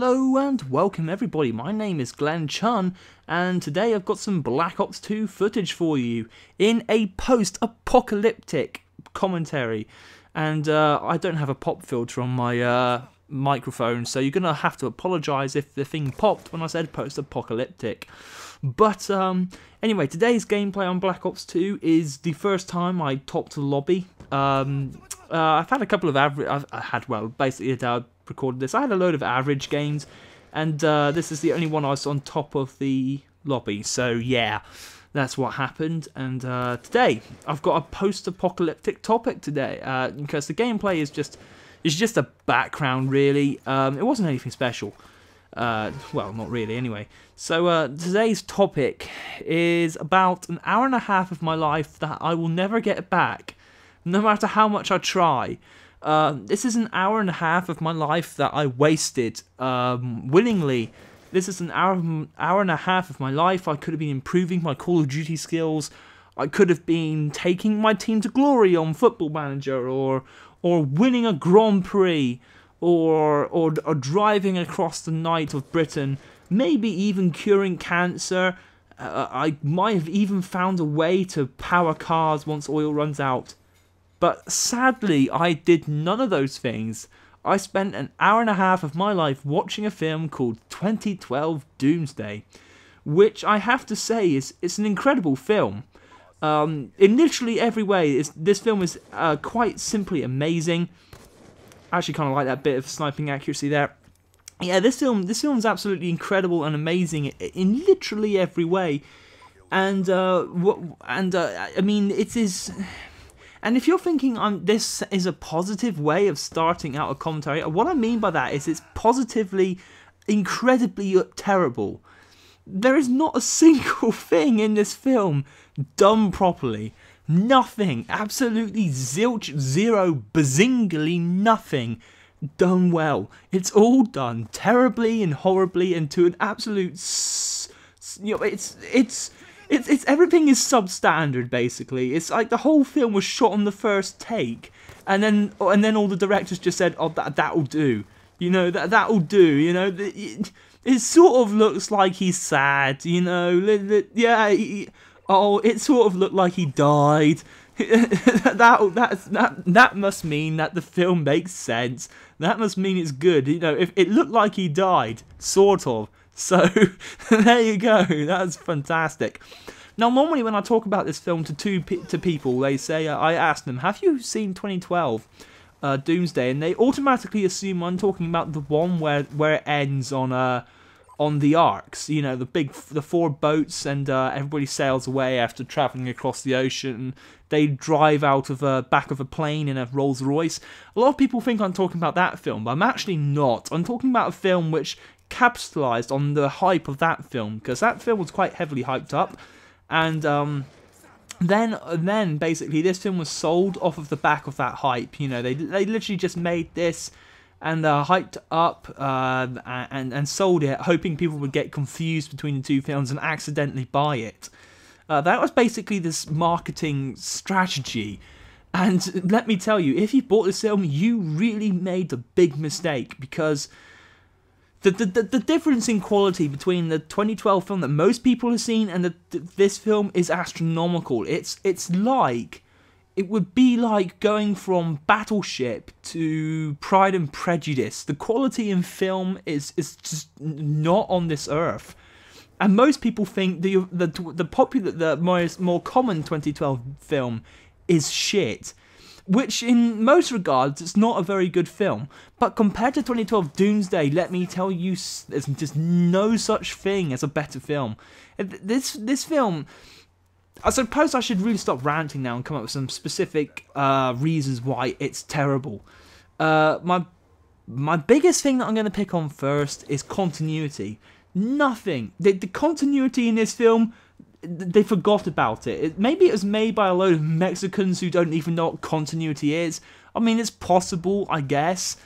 Hello and welcome everybody, my name is Glen Chun, and today I've got some Black Ops 2 footage for you in a post-apocalyptic commentary. And I don't have a pop filter on my microphone, so you're going to have to apologise if the thing popped when I said post-apocalyptic. But anyway, today's gameplay on Black Ops 2 is the first time I topped the lobby. I've had a couple of average, basically I recorded this. I had a load of average games, and this is the only one I was on top of the lobby. So yeah, that's what happened. And today I've got a post-apocalyptic topic today, because the gameplay is just a background really. It wasn't anything special. Well, not really anyway. So today's topic is about an hour and a half of my life that I will never get back, no matter how much I try. This is an hour and a half of my life that I wasted willingly. This is an hour and a half of my life I could have been improving my Call of Duty skills. I could have been taking my team to glory on Football Manager, or winning a Grand Prix, or driving across the night of Britain, maybe even curing cancer. I might have even found a way to power cars once oil runs out. But sadly, I did none of those things. I spent an hour and a half of my life watching a film called 2012 Doomsday, which I have to say it's an incredible film. In literally every way, this film is quite simply amazing. I actually kind of like that bit of sniping accuracy there. Yeah, this film's absolutely incredible and amazing in literally every way. And I mean, it is. And if you're thinking this is a positive way of starting out a commentary, what I mean by that is it's positively, incredibly terrible. There is not a single thing in this film done properly. Nothing, absolutely zilch, zero, bazingly nothing done well. It's all done terribly and horribly and to an absolute, it's everything is substandard basically. It's like the whole film was shot on the first take, and then all the directors just said, "Oh, that'll do," you know, that'll do, you know. It sort of looks like he's sad, you know. Yeah, it sort of looked like he died. that must mean that the film makes sense. That must mean it's good, you know. If it looked like he died, sort of. So, there you go, that's fantastic. Now, normally when I talk about this film to people, they say, I ask them, have you seen 2012 Doomsday? And they automatically assume I'm talking about the one where it ends on the arcs, you know, the 4 boats, and everybody sails away after travelling across the ocean. They drive out of the back of a plane in a Rolls Royce. A lot of people think I'm talking about that film, but I'm actually not. I'm talking about a film which capitalized on the hype of that film, because that film was quite heavily hyped up, and then basically this film was sold off of the back of that hype. You know, they literally just made this and hyped up and sold it, hoping people would get confused between the two films and accidentally buy it. That was basically this marketing strategy. And let me tell you, if you bought this film, you really made a big mistake, because the difference in quality between the 2012 film that most people have seen and this film is astronomical. It's like, it would be like going from Battleship to Pride and Prejudice. The quality in film is just not on this earth. And most people think the more common 2012 film is shit, which in most regards it's not a very good film. But compared to 2012 Doomsday, let me tell you, there's just no such thing as a better film. This film, I suppose I should really stop ranting now and come up with some specific reasons why it's terrible. My biggest thing that I'm going to pick on first is continuity. Nothing. The continuity in this film, they forgot about it. Maybe it was made by a load of Mexicans who don't even know what continuity is. I mean, it's possible, I guess,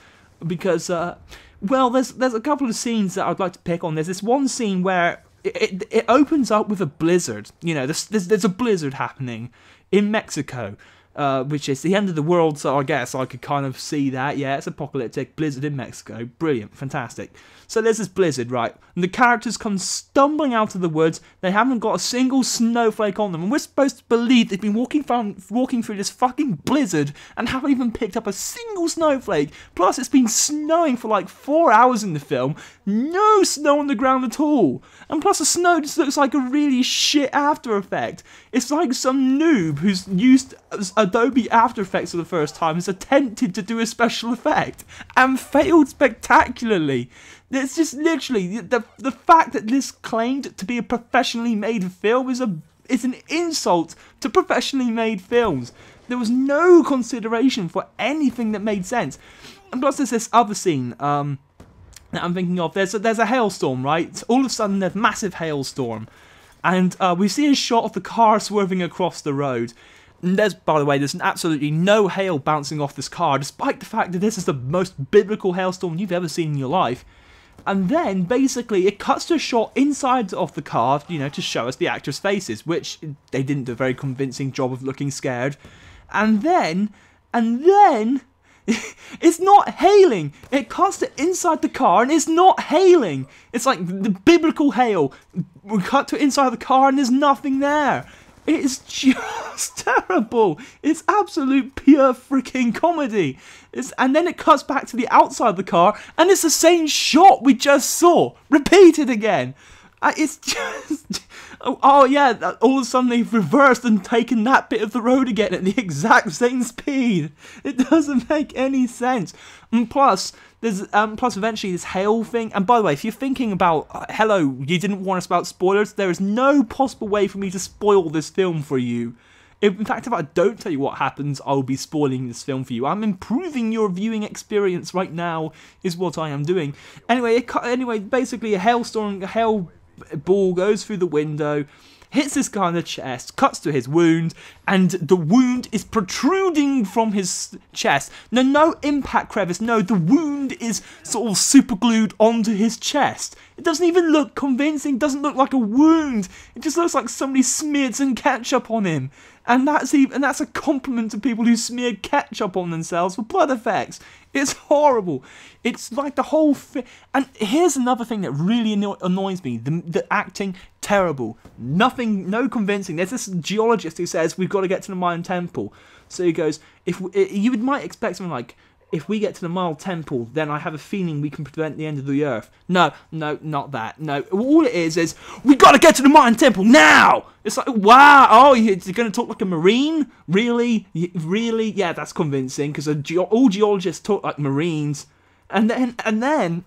because, well, there's a couple of scenes that I'd like to pick on. There's this one scene where it opens up with a blizzard. You know, there's a blizzard happening in Mexico, which is the end of the world, so I guess I could kind of see that. Yeah, it's apocalyptic, blizzard in Mexico, brilliant, fantastic. So there's this blizzard, right, and the characters come stumbling out of the woods. They haven't got a single snowflake on them, and we're supposed to believe they've been walking through this fucking blizzard and haven't even picked up a single snowflake. Plus, it's been snowing for like 4 hours in the film. No snow on the ground at all. And plus, the snow just looks like a really shit After Effect. It's like some noob who's used Adobe After Effects for the first time has attempted to do a special effect and failed spectacularly. It's just literally the fact that this claimed to be a professionally made film is an insult to professionally made films. There was no consideration for anything that made sense. And plus, there's this other scene that I'm thinking of. There's a hailstorm, right? All of a sudden, there's a massive hailstorm, and we see a shot of the car swerving across the road. And by the way, there's absolutely no hail bouncing off this car, despite the fact that this is the most biblical hailstorm you've ever seen in your life. And then, basically, it cuts to a shot inside of the car, you know, to show us the actors' faces, which they didn't do a very convincing job of looking scared. And then, it's not hailing. It cuts to inside the car, and it's not hailing. It's like the biblical hail. We cut to inside the car, and there's nothing there. It's just terrible. It's absolute pure freaking comedy. And then it cuts back to the outside of the car, and it's the same shot we just saw, repeated again. It's just... Oh yeah, all of a sudden they've reversed and taken that bit of the road again at the exact same speed. It doesn't make any sense. And plus, there's eventually this hail thing. And by the way, if you're thinking about, hello, you didn't warn us about spoilers, there is no possible way for me to spoil this film for you. In fact, if I don't tell you what happens, I'll be spoiling this film for you. I'm improving your viewing experience right now, is what I am doing. Anyway, basically a hail ball goes through the window, hits this guy in the chest, cuts to his wound, and the wound is protruding from his chest. No impact crevice, no, the wound is sort of super glued onto his chest. It doesn't even look convincing, doesn't look like a wound. It just looks like somebody smeared some ketchup on him. And that's a compliment to people who smear ketchup on themselves for blood effects. It's horrible. It's like the whole thing. And here's another thing that really annoys me. The acting, terrible. No convincing. There's this geologist who says, we've got to get to the Mayan temple. So he goes, you might expect something like, if we get to the Mayan temple, then I have a feeling we can prevent the end of the earth. No, not that. No, all it is we got to get to the Mayan temple now! It's like, wow, oh, you're going to talk like a Marine? Really? Really? Yeah, that's convincing, because all geologists talk like Marines. And then,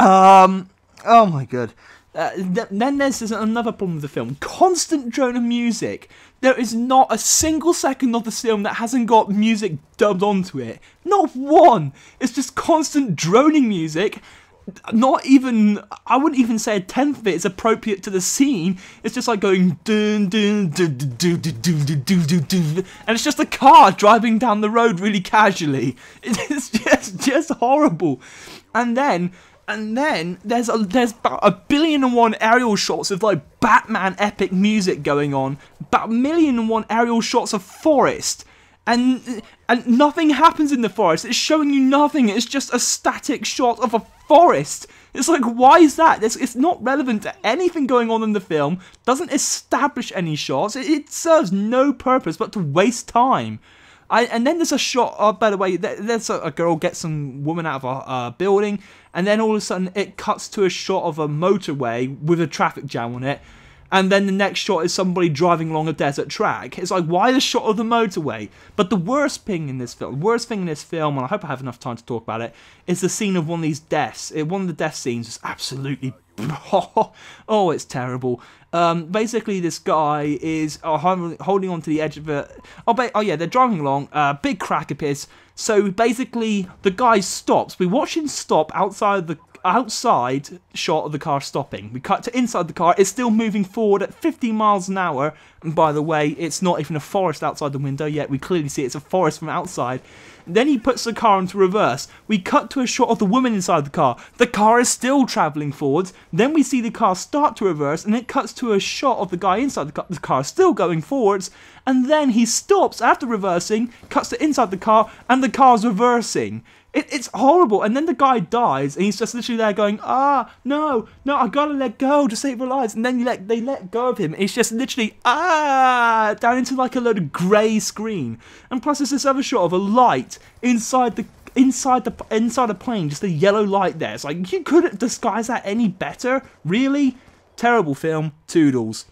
oh my god. Then there's another problem with the film. Constant drone of music. There is not a single second of the film that hasn't got music dubbed onto it. Not one. It's just constant droning music. Not even, I wouldn't even say a tenth of it is appropriate to the scene. It's just like going dun dun dun dun dun dun dun dun dun dun, and it's just a car driving down the road really casually. It's just horrible. And then there's about 1,000,001 aerial shots of like Batman epic music going on, about 1,000,001 aerial shots of forest, and nothing happens in the forest. It's showing you nothing. It's just a static shot of a forest. It's like, why is that? It's not relevant to anything going on in the film. Doesn't establish any shots. It serves no purpose but to waste time. And then there's a shot, by the way, there's a girl gets some woman out of a building, and then all of a sudden it cuts to a shot of a motorway with a traffic jam on it, and then the next shot is somebody driving along a desert track. It's like, why the shot of the motorway? But the worst thing in this film, and I hope I have enough time to talk about it, is the scene of one of these deaths. One of the death scenes is absolutely... oh, it's terrible. Basically, this guy is holding on to the edge of a... Oh yeah, they're driving along. Big crack appears. So basically, the guy stops. We watch him stop outside shot of the car stopping. We cut to inside the car. It's still moving forward at 50 miles an hour. And by the way, it's not even a forest outside the window yet. We clearly see it's a forest from outside. Then he puts the car into reverse. We cut to a shot of the woman inside the car. The car is still travelling forwards. Then we see the car start to reverse, and it cuts to a shot of the guy inside the car. The car is still going forwards, and then he stops after reversing, cuts to inside the car, and the car's reversing. It's horrible, and then the guy dies, and he's just literally there going, no, I gotta let go to save her lives, and then they let go of him. It's just literally, down into like a load of grey screen, and plus there's this other shot of a light inside the plane, just a yellow light there. It's like, you couldn't disguise that any better, really? Terrible film, toodles.